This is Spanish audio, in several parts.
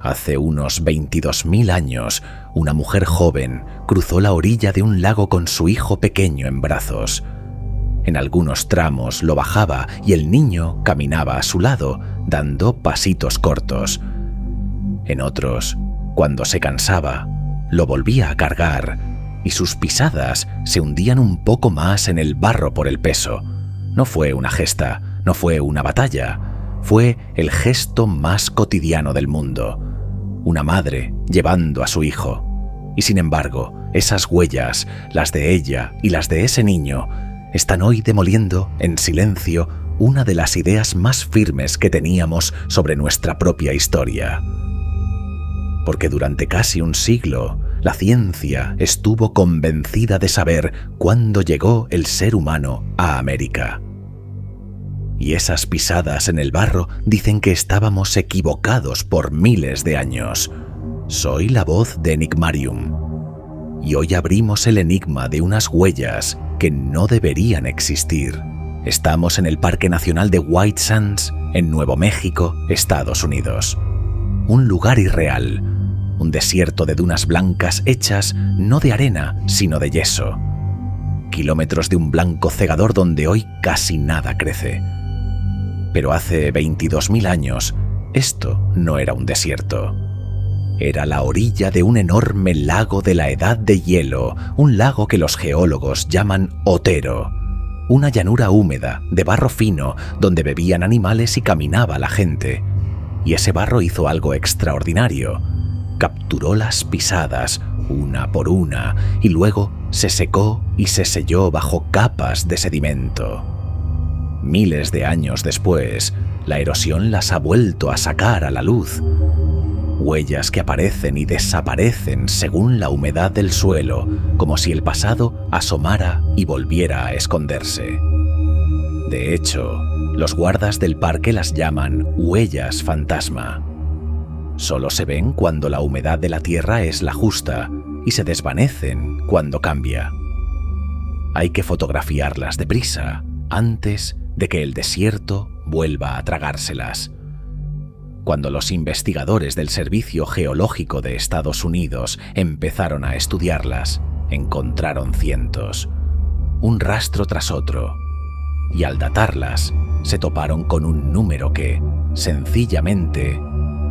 Hace unos 22.000 años, una mujer joven cruzó la orilla de un lago con su hijo pequeño en brazos. En algunos tramos lo bajaba y el niño caminaba a su lado, dando pasitos cortos. En otros, cuando se cansaba, lo volvía a cargar y sus pisadas se hundían un poco más en el barro por el peso. No fue una gesta, no fue una batalla, fue el gesto más cotidiano del mundo. Una madre llevando a su hijo. Y sin embargo, esas huellas, las de ella y las de ese niño, están hoy demoliendo, en silencio, una de las ideas más firmes que teníamos sobre nuestra propia historia. Porque durante casi un siglo, la ciencia estuvo convencida de saber cuándo llegó el ser humano a América. Y esas pisadas en el barro dicen que estábamos equivocados por miles de años. Soy la voz de Enigmarium. Y hoy abrimos el enigma de unas huellas que no deberían existir. Estamos en el Parque Nacional de White Sands, en Nuevo México, Estados Unidos. Un lugar irreal, un desierto de dunas blancas hechas no de arena, sino de yeso. Kilómetros de un blanco cegador donde hoy casi nada crece. Pero hace 22.000 años, esto no era un desierto. Era la orilla de un enorme lago de la edad de hielo, un lago que los geólogos llaman Otero. Una llanura húmeda, de barro fino, donde bebían animales y caminaba la gente. Y ese barro hizo algo extraordinario. Capturó las pisadas, una por una, y luego se secó y se selló bajo capas de sedimento. Miles de años después, la erosión las ha vuelto a sacar a la luz. Huellas que aparecen y desaparecen según la humedad del suelo, como si el pasado asomara y volviera a esconderse. De hecho, los guardas del parque las llaman huellas fantasma. Solo se ven cuando la humedad de la tierra es la justa y se desvanecen cuando cambia. Hay que fotografiarlas deprisa, antes de que el desierto vuelva a tragárselas. Cuando los investigadores del Servicio Geológico de Estados Unidos empezaron a estudiarlas, encontraron cientos, un rastro tras otro, y al datarlas, se toparon con un número que, sencillamente,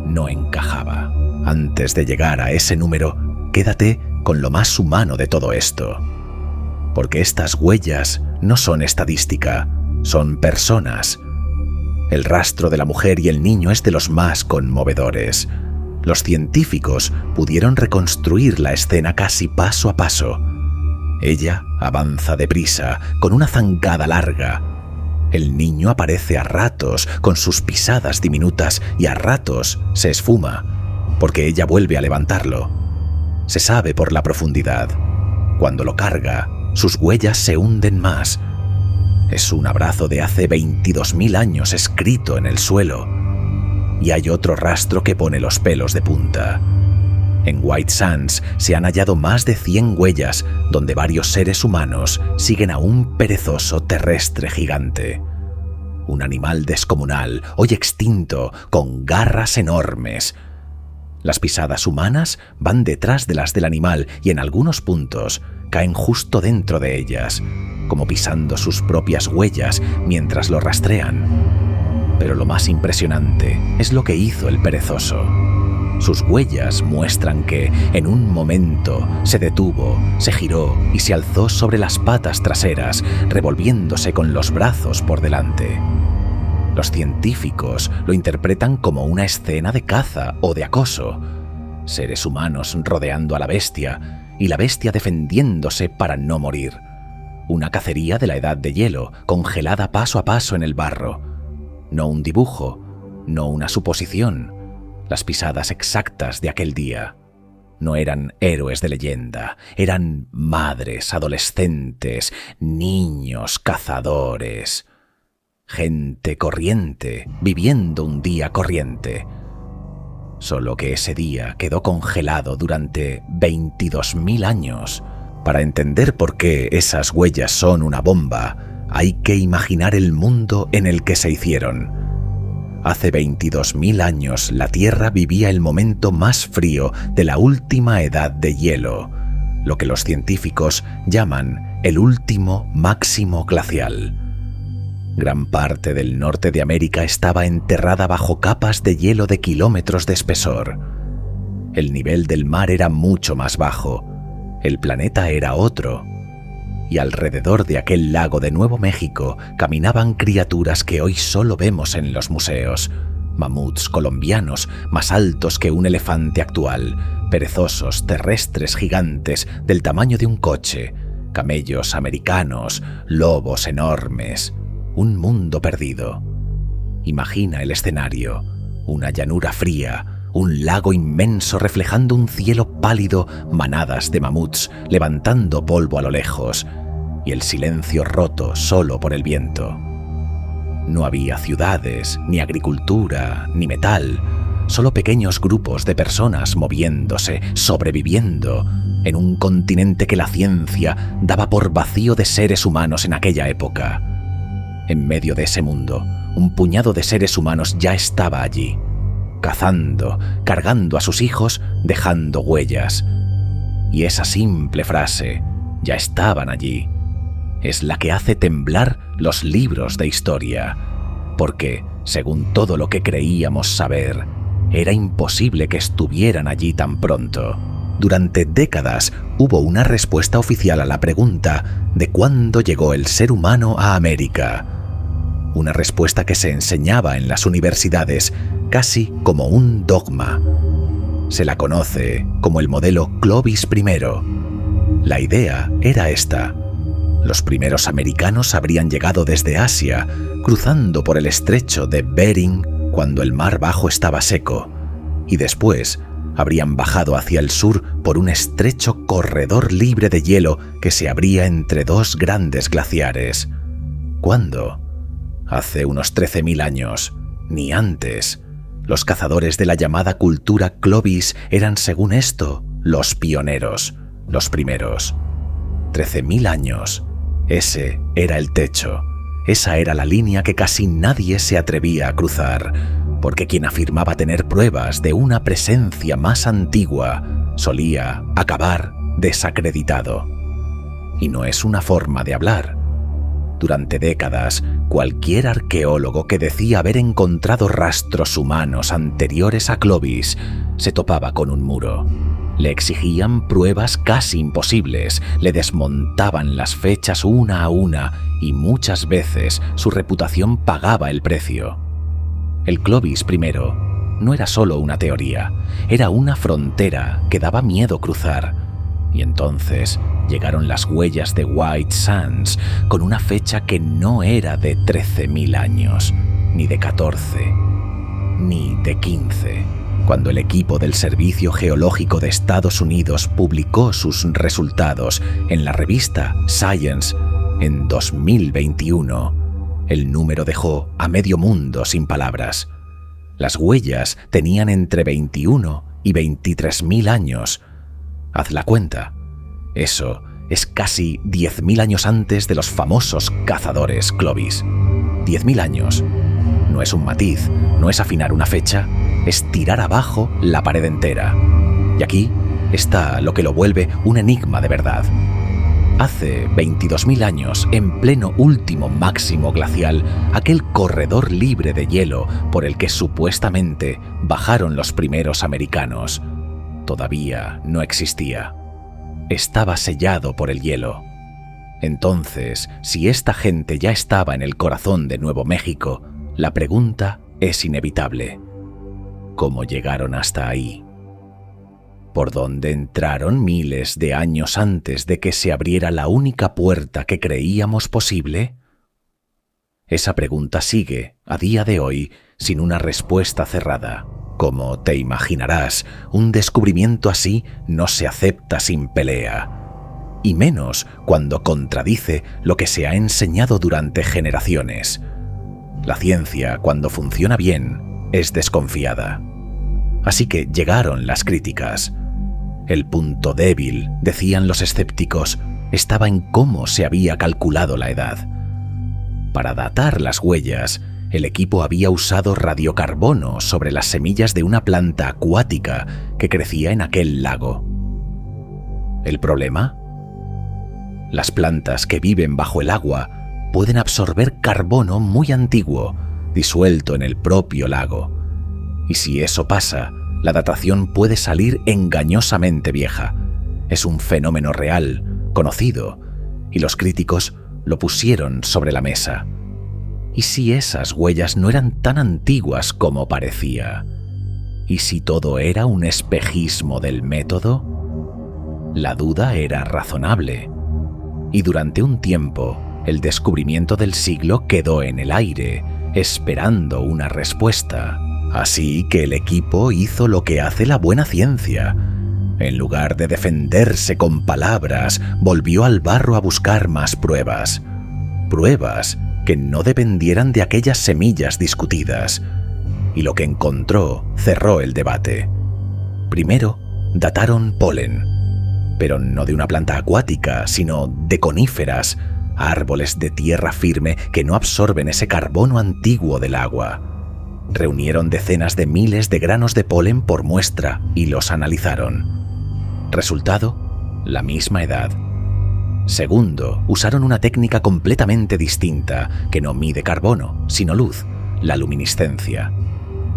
no encajaba. Antes de llegar a ese número, quédate con lo más humano de todo esto. Porque estas huellas no son estadística, son personas. El rastro de la mujer y el niño es de los más conmovedores. Los científicos pudieron reconstruir la escena casi paso a paso. Ella avanza deprisa, con una zancada larga. El niño aparece a ratos, con sus pisadas diminutas, y a ratos se esfuma, porque ella vuelve a levantarlo. Se sabe por la profundidad. Cuando lo carga, sus huellas se hunden más. Es un abrazo de hace 22.000 años escrito en el suelo. Y hay otro rastro que pone los pelos de punta. En White Sands se han hallado más de 100 huellas donde varios seres humanos siguen a un perezoso terrestre gigante. Un animal descomunal, hoy extinto, con garras enormes. Las pisadas humanas van detrás de las del animal y en algunos puntos caen justo dentro de ellas, como pisando sus propias huellas mientras lo rastrean. Pero lo más impresionante es lo que hizo el perezoso. Sus huellas muestran que, en un momento, se detuvo, se giró y se alzó sobre las patas traseras, revolviéndose con los brazos por delante. Los científicos lo interpretan como una escena de caza o de acoso. Seres humanos rodeando a la bestia, y la bestia defendiéndose para no morir. Una cacería de la edad de hielo, congelada paso a paso en el barro. No un dibujo, no una suposición. Las pisadas exactas de aquel día. No eran héroes de leyenda, eran madres, adolescentes, niños, cazadores. Gente corriente, viviendo un día corriente. Solo que ese día quedó congelado durante 22.000 años. Para entender por qué esas huellas son una bomba, hay que imaginar el mundo en el que se hicieron. Hace 22.000 años la Tierra vivía el momento más frío de la última edad de hielo, lo que los científicos llaman el último máximo glacial. Gran parte del norte de América estaba enterrada bajo capas de hielo de kilómetros de espesor. El nivel del mar era mucho más bajo, el planeta era otro, y alrededor de aquel lago de Nuevo México caminaban criaturas que hoy solo vemos en los museos. Mamuts colombianos más altos que un elefante actual, perezosos terrestres gigantes del tamaño de un coche, camellos americanos, lobos enormes. Un mundo perdido. Imagina el escenario, una llanura fría, un lago inmenso reflejando un cielo pálido, manadas de mamuts levantando polvo a lo lejos, y el silencio roto solo por el viento. No había ciudades, ni agricultura, ni metal, solo pequeños grupos de personas moviéndose, sobreviviendo, en un continente que la ciencia daba por vacío de seres humanos en aquella época. En medio de ese mundo, un puñado de seres humanos ya estaba allí, cazando, cargando a sus hijos, dejando huellas. Y esa simple frase, ya estaban allí, es la que hace temblar los libros de historia, porque, según todo lo que creíamos saber, era imposible que estuvieran allí tan pronto. Durante décadas hubo una respuesta oficial a la pregunta de cuándo llegó el ser humano a América. Una respuesta que se enseñaba en las universidades casi como un dogma. Se la conoce como el modelo Clovis I. La idea era esta. Los primeros americanos habrían llegado desde Asia, cruzando por el estrecho de Bering cuando el mar bajo estaba seco, y después habrían bajado hacia el sur por un estrecho corredor libre de hielo que se abría entre dos grandes glaciares. ¿Cuándo? Hace unos 13.000 años, ni antes. Los cazadores de la llamada cultura Clovis eran, según esto, los pioneros, los primeros. 13.000 años. Ese era el techo. Esa era la línea que casi nadie se atrevía a cruzar, porque quien afirmaba tener pruebas de una presencia más antigua solía acabar desacreditado. Y no es una forma de hablar. Durante décadas, cualquier arqueólogo que decía haber encontrado rastros humanos anteriores a Clovis se topaba con un muro. Le exigían pruebas casi imposibles, le desmontaban las fechas una a una y muchas veces su reputación pagaba el precio. El Clovis I no era solo una teoría, era una frontera que daba miedo cruzar. Y entonces llegaron las huellas de White Sands con una fecha que no era de 13.000 años, ni de 14, ni de 15. Cuando el equipo del Servicio Geológico de Estados Unidos publicó sus resultados en la revista Science en 2021, el número dejó a medio mundo sin palabras. Las huellas tenían entre 21 y 23.000 años. Haz la cuenta. Eso es casi 10.000 años antes de los famosos cazadores Clovis. 10.000 años. No es un matiz, no es afinar una fecha, es tirar abajo la pared entera. Y aquí está lo que lo vuelve un enigma de verdad. Hace 22.000 años, en pleno último máximo glacial, aquel corredor libre de hielo por el que supuestamente bajaron los primeros americanos, todavía no existía. Estaba sellado por el hielo. Entonces, si esta gente ya estaba en el corazón de Nuevo México, la pregunta es inevitable. ¿Cómo llegaron hasta ahí? ¿Por dónde entraron miles de años antes de que se abriera la única puerta que creíamos posible? Esa pregunta sigue, a día de hoy, sin una respuesta cerrada. Como te imaginarás, un descubrimiento así no se acepta sin pelea, y menos cuando contradice lo que se ha enseñado durante generaciones. La ciencia, cuando funciona bien, es desconfiada. Así que llegaron las críticas. El punto débil, decían los escépticos, estaba en cómo se había calculado la edad. Para datar las huellas, el equipo había usado radiocarbono sobre las semillas de una planta acuática que crecía en aquel lago. ¿El problema? Las plantas que viven bajo el agua pueden absorber carbono muy antiguo, disuelto en el propio lago. Y si eso pasa, la datación puede salir engañosamente vieja. Es un fenómeno real, conocido, y los críticos lo pusieron sobre la mesa. ¿Y si esas huellas no eran tan antiguas como parecía? ¿Y si todo era un espejismo del método? La duda era razonable. Y durante un tiempo, el descubrimiento del siglo quedó en el aire, esperando una respuesta. Así que el equipo hizo lo que hace la buena ciencia. En lugar de defenderse con palabras, volvió al barro a buscar más pruebas. Pruebas que no dependieran de aquellas semillas discutidas. Y lo que encontró cerró el debate. Primero, dataron polen, pero no de una planta acuática, sino de coníferas, árboles de tierra firme que no absorben ese carbono antiguo del agua. Reunieron decenas de miles de granos de polen por muestra y los analizaron. Resultado, la misma edad. Segundo, usaron una técnica completamente distinta que no mide carbono, sino luz, la luminiscencia.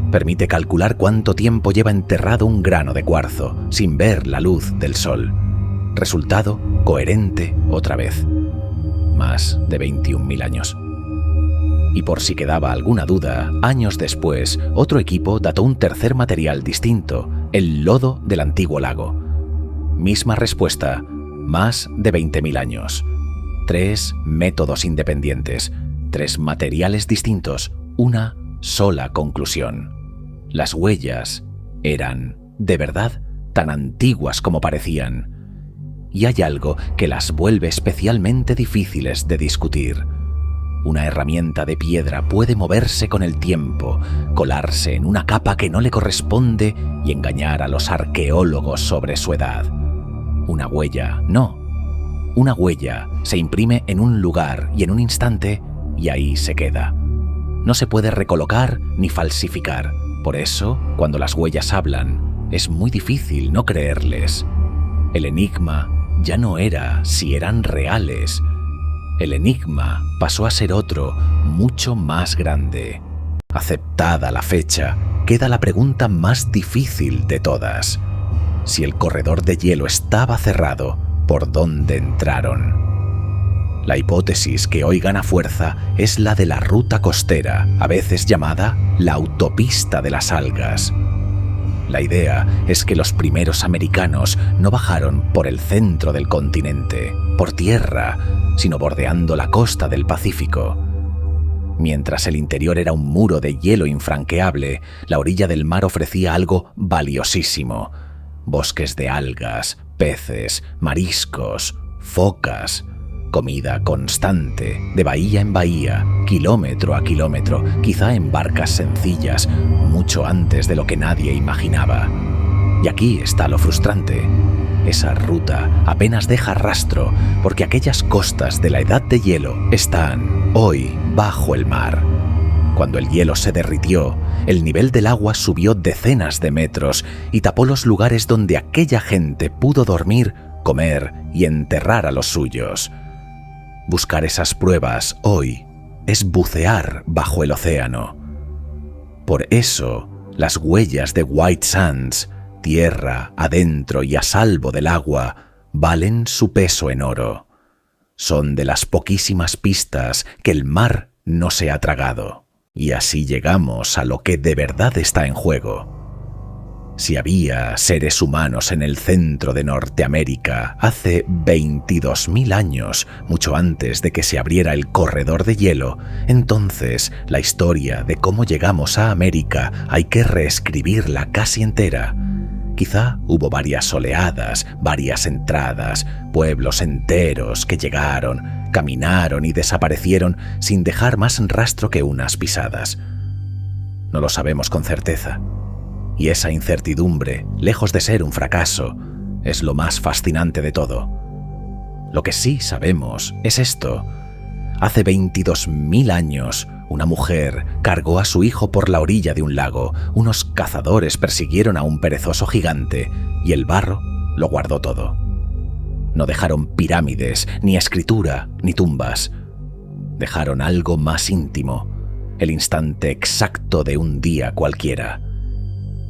Permite calcular cuánto tiempo lleva enterrado un grano de cuarzo sin ver la luz del sol. Resultado, coherente otra vez. Más de 21.000 años. Y por si quedaba alguna duda, años después, otro equipo dató un tercer material distinto, el lodo del antiguo lago. Misma respuesta, más de 20.000 años. 3 métodos independientes, 3 materiales distintos, una sola conclusión. Las huellas eran, de verdad, tan antiguas como parecían. Y hay algo que las vuelve especialmente difíciles de discutir. Una herramienta de piedra puede moverse con el tiempo, colarse en una capa que no le corresponde y engañar a los arqueólogos sobre su edad. Una huella, no. Una huella se imprime en un lugar y en un instante, y ahí se queda. No se puede recolocar ni falsificar. Por eso, cuando las huellas hablan, es muy difícil no creerles. El enigma ya no era si eran reales. El enigma pasó a ser otro, mucho más grande. Aceptada la fecha, queda la pregunta más difícil de todas. Si el corredor de hielo estaba cerrado, ¿por dónde entraron? La hipótesis que hoy gana fuerza es la de la ruta costera, a veces llamada la autopista de las algas. La idea es que los primeros americanos no bajaron por el centro del continente, por tierra, sino bordeando la costa del Pacífico. Mientras el interior era un muro de hielo infranqueable, la orilla del mar ofrecía algo valiosísimo: bosques de algas, peces, mariscos, focas, comida constante, de bahía en bahía, kilómetro a kilómetro, quizá en barcas sencillas, mucho antes de lo que nadie imaginaba. Y aquí está lo frustrante. Esa ruta apenas deja rastro, porque aquellas costas de la edad de hielo están, hoy, bajo el mar. Cuando el hielo se derritió, el nivel del agua subió decenas de metros y tapó los lugares donde aquella gente pudo dormir, comer y enterrar a los suyos. Buscar esas pruebas hoy es bucear bajo el océano. Por eso, las huellas de White Sands, tierra adentro y a salvo del agua, valen su peso en oro. Son de las poquísimas pistas que el mar no se ha tragado. Y así llegamos a lo que de verdad está en juego. Si había seres humanos en el centro de Norteamérica hace 22.000 años, mucho antes de que se abriera el corredor de hielo, entonces la historia de cómo llegamos a América hay que reescribirla casi entera. Quizá hubo varias oleadas, varias entradas, pueblos enteros que llegaron, caminaron y desaparecieron sin dejar más rastro que unas pisadas. No lo sabemos con certeza. Y esa incertidumbre, lejos de ser un fracaso, es lo más fascinante de todo. Lo que sí sabemos es esto. Hace 22.000 años, Una mujer cargó a su hijo por la orilla de un lago, unos cazadores persiguieron a un perezoso gigante y el barro lo guardó todo. No dejaron pirámides, ni escritura, ni tumbas. Dejaron algo más íntimo, el instante exacto de un día cualquiera.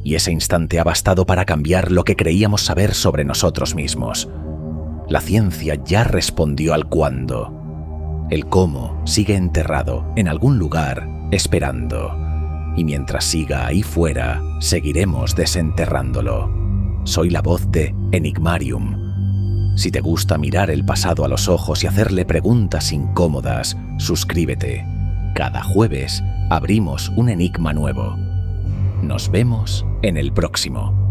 Y ese instante ha bastado para cambiar lo que creíamos saber sobre nosotros mismos. La ciencia ya respondió al cuándo. El cómo sigue enterrado en algún lugar, esperando. Y mientras siga ahí fuera, seguiremos desenterrándolo. Soy la voz de Enigmarium. Si te gusta mirar el pasado a los ojos y hacerle preguntas incómodas, suscríbete. Cada jueves abrimos un enigma nuevo. Nos vemos en el próximo.